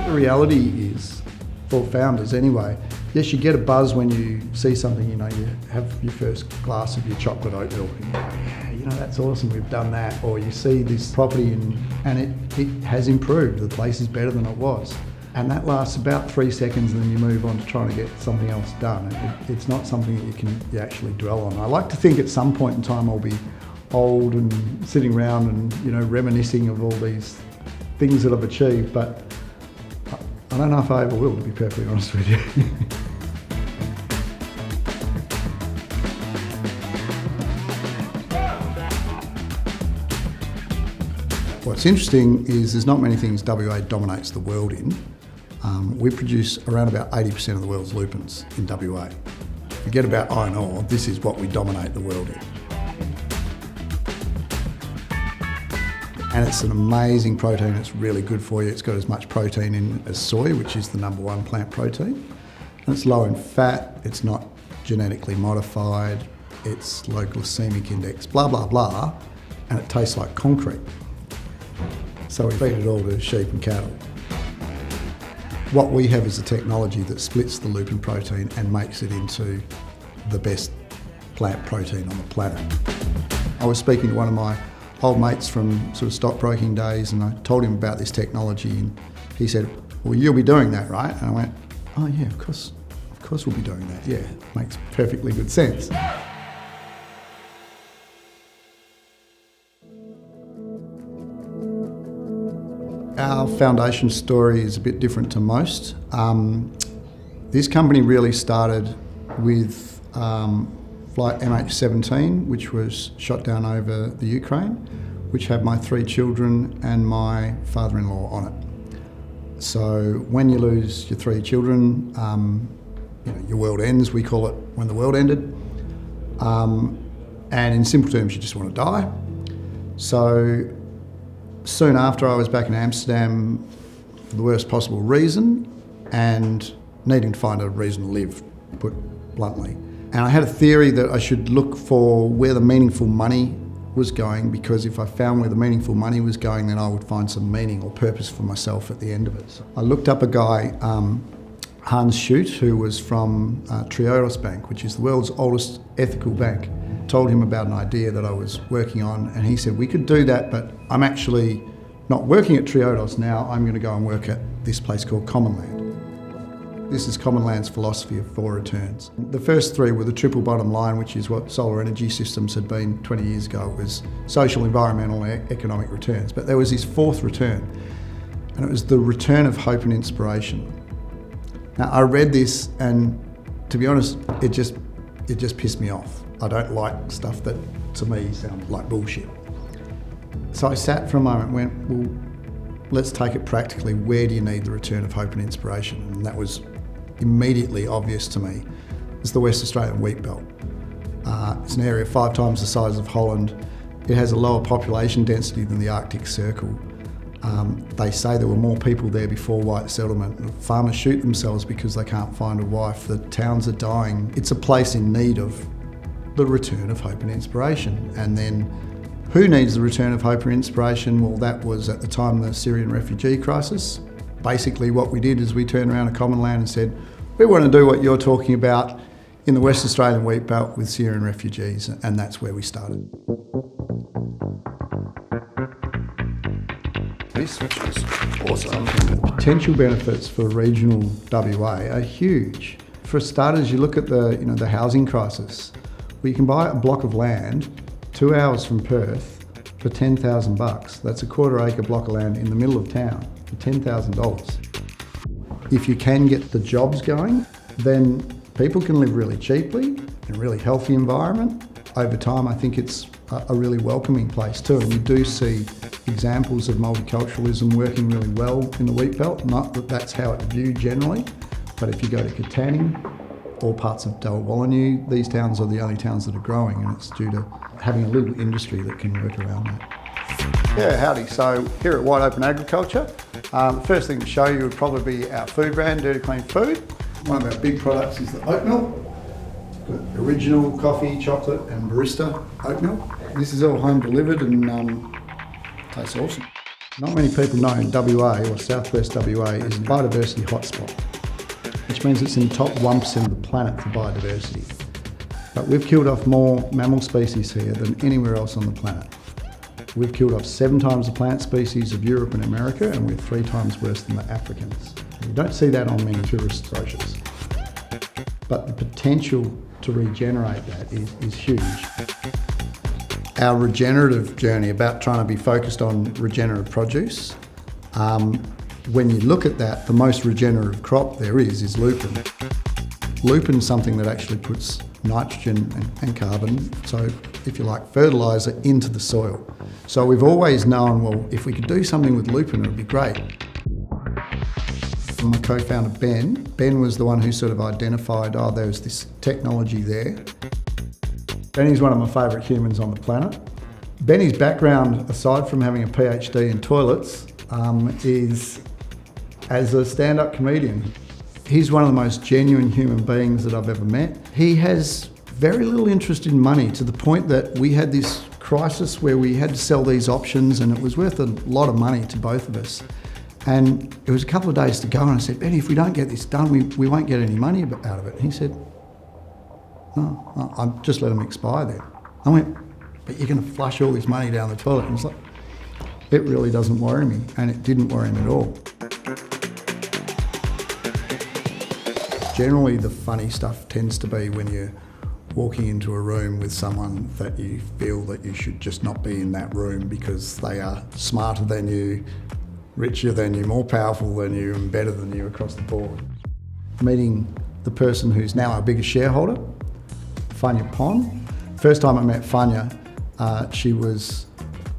The reality is, for founders anyway, yes, you get a buzz when you see something, you have your first glass of your chocolate oat milk and you go, yeah, that's awesome, we've done that. Or you see this property and it has improved, the place is better than it was. And that lasts about 3 seconds and then you move on to trying to get something else done. It's not something that you actually dwell on. I like to think at some point in time I'll be old and sitting around and reminiscing of all these things that I've achieved, but I don't know if I ever will, to be perfectly honest with you. What's interesting is there's not many things WA dominates the world in. We produce around about 80% of the world's lupins in WA. Forget about iron ore, this is what we dominate the world in. And it's an amazing protein, it's really good for you. It's got as much protein in it as soy, which is the #1 plant protein. And it's low in fat, it's not genetically modified, it's low glycemic index, blah, blah, blah, and it tastes like concrete. So we feed it all to sheep and cattle. What we have is a technology that splits the lupin protein and makes it into the best plant protein on the planet. I was speaking to one of my old mates from sort of stockbroking days and I told him about this technology and he said, well, you'll be doing that, right? And I went, oh yeah, of course we'll be doing that. Yeah, makes perfectly good sense. Our foundation story is a bit different to most. This company really started with flight MH17, which was shot down over the Ukraine, which had my 3 children and my father-in-law on it. So when you lose your 3 children, your world ends, we call it when the world ended. And in simple terms, you just want to die. So soon after, I was back in Amsterdam for the worst possible reason and needing to find a reason to live, put bluntly. And I had a theory that I should look for where the meaningful money was going, because if I found where the meaningful money was going, then I would find some meaning or purpose for myself at the end of it. So I looked up a guy, Hans Schut, who was from Triodos Bank, which is the world's oldest ethical bank. Told him about an idea that I was working on, and he said, we could do that, but I'm actually not working at Triodos now, I'm going to go and work at this place called Commonland. This is Commonland's philosophy of 4 returns. The first 3 were the triple bottom line, which is what solar energy systems had been 20 years ago. It was social, environmental, and economic returns. But there was this 4th return, and it was the return of hope and inspiration. Now, I read this, and to be honest, it just pissed me off. I don't like stuff that, to me, sounds like bullshit. So I sat for a moment and went, well, let's take it practically. Where do you need the return of hope and inspiration? And that was immediately obvious to me. It's the West Australian wheat belt. It's an area 5 times the size of Holland. It has a lower population density than the Arctic Circle. They say there were more people there before white settlement. Farmers shoot themselves because they can't find a wife. The towns are dying. It's a place in need of the return of hope and inspiration. And then who needs the return of hope and inspiration? Well, that was at the time the Syrian refugee crisis. Basically what we did is we turned around to Commonland and said, we want to do what you're talking about in the West Australian wheat belt with Syrian refugees, and that's where we started. This is awesome. The potential benefits for regional WA are huge. For starters, you look at the housing crisis. Well, you can buy a block of land 2 hours from Perth for $10,000. That's a 1/4 acre block of land in the middle of town for $10,000. If you can get the jobs going, then people can live really cheaply in a really healthy environment. Over time, I think it's a really welcoming place too. And you do see examples of multiculturalism working really well in the wheat belt. Not that that's how it's viewed generally, but if you go to Katanning or parts of Dalwallinu, these towns are the only towns that are growing, and it's due to having a little industry that can work around that. Yeah, howdy. So here at Wide Open Agriculture, the first thing to show you would probably be our food brand, Dirty Clean Food. One of our big products is the oat milk. Got original coffee, chocolate and barista oat milk. This is all home delivered and tastes awesome. Not many people know WA, or southwest WA, is a biodiversity hotspot, which means it's in the top 1% of the planet for biodiversity. But we've killed off more mammal species here than anywhere else on the planet. We've killed off 7 times the plant species of Europe and America, and we're 3 times worse than the Africans. You don't see that on many tourist brochures. But the potential to regenerate that is huge. Our regenerative journey, about trying to be focused on regenerative produce, when you look at that, the most regenerative crop there is lupin. Lupin is something that actually puts nitrogen and carbon, so if you like, fertiliser into the soil. So we've always known, well, if we could do something with lupin, it would be great. My co-founder Ben was the one who sort of identified, there was this technology there. Benny's one of my favourite humans on the planet. Benny's background, aside from having a PhD in toilets, is as a stand-up comedian. He's one of the most genuine human beings that I've ever met. He has very little interest in money, to the point that we had this crisis where we had to sell these options, and it was worth a lot of money to both of us. And it was a couple of days to go, and I said, Benny, if we don't get this done, we won't get any money out of it. And he said, no, I'll just let them expire then. I went, but you're going to flush all this money down the toilet? And it's like, it really doesn't worry me, and it didn't worry him at all. Generally, the funny stuff tends to be when you're walking into a room with someone that you feel that you should just not be in that room because they are smarter than you, richer than you, more powerful than you, and better than you across the board. Meeting the person who's now our biggest shareholder, Fania Pon. First time I met Fania, she was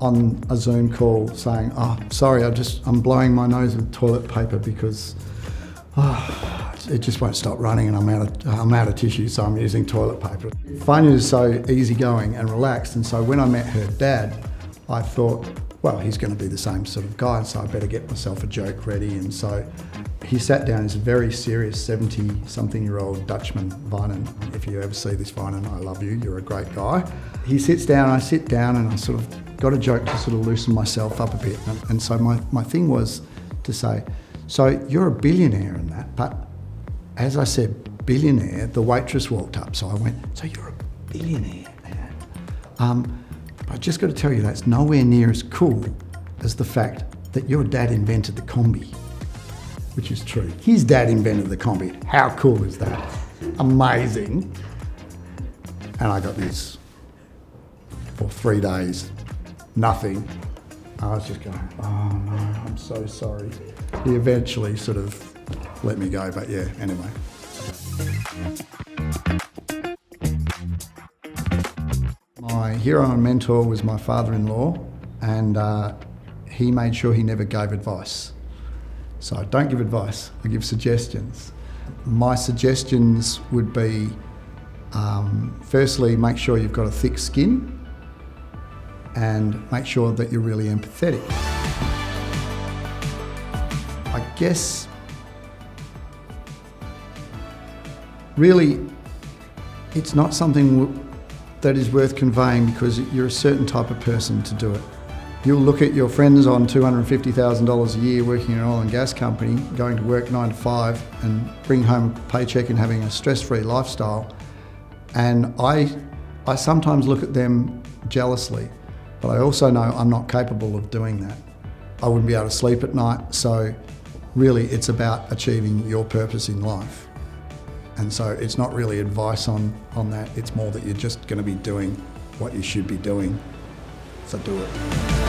on a Zoom call saying, sorry, I'm blowing my nose with toilet paper because it just won't stop running and I'm out of tissue, so I'm using toilet paper. Fania is so easygoing and relaxed, and so when I met her dad, I thought, well, he's going to be the same sort of guy, and so I better get myself a joke ready. And so he sat down. He's a very serious 70-something-year-old Dutchman, Vinan. If you ever see this, Vinan, I love you. You're a great guy. He sits down, I sit down, and I sort of got a joke to sort of loosen myself up a bit. And so my thing was to say, so you're a billionaire and that, but as I said billionaire, the waitress walked up. So I went, so you're a billionaire, Dad. I just got to tell you, that's nowhere near as cool as the fact that your dad invented the combi, which is true. His dad invented the combi. How cool is that? Amazing. And I got this for 3 days, nothing. I was just going, oh no, I'm so sorry. He eventually sort of let me go, but yeah, anyway. My hero and mentor was my father-in-law, and he made sure he never gave advice. So I don't give advice, I give suggestions. My suggestions would be, firstly, make sure you've got a thick skin, and make sure that you're really empathetic. I guess, really, it's not something that is worth conveying because you're a certain type of person to do it. You'll look at your friends on $250,000 a year working in an oil and gas company, going to work 9 to 5 and bring home a paycheck and having a stress-free lifestyle. And I sometimes look at them jealously, but I also know I'm not capable of doing that. I wouldn't be able to sleep at night, so really it's about achieving your purpose in life. And so it's not really advice on that, it's more that you're just going to be doing what you should be doing, so do it.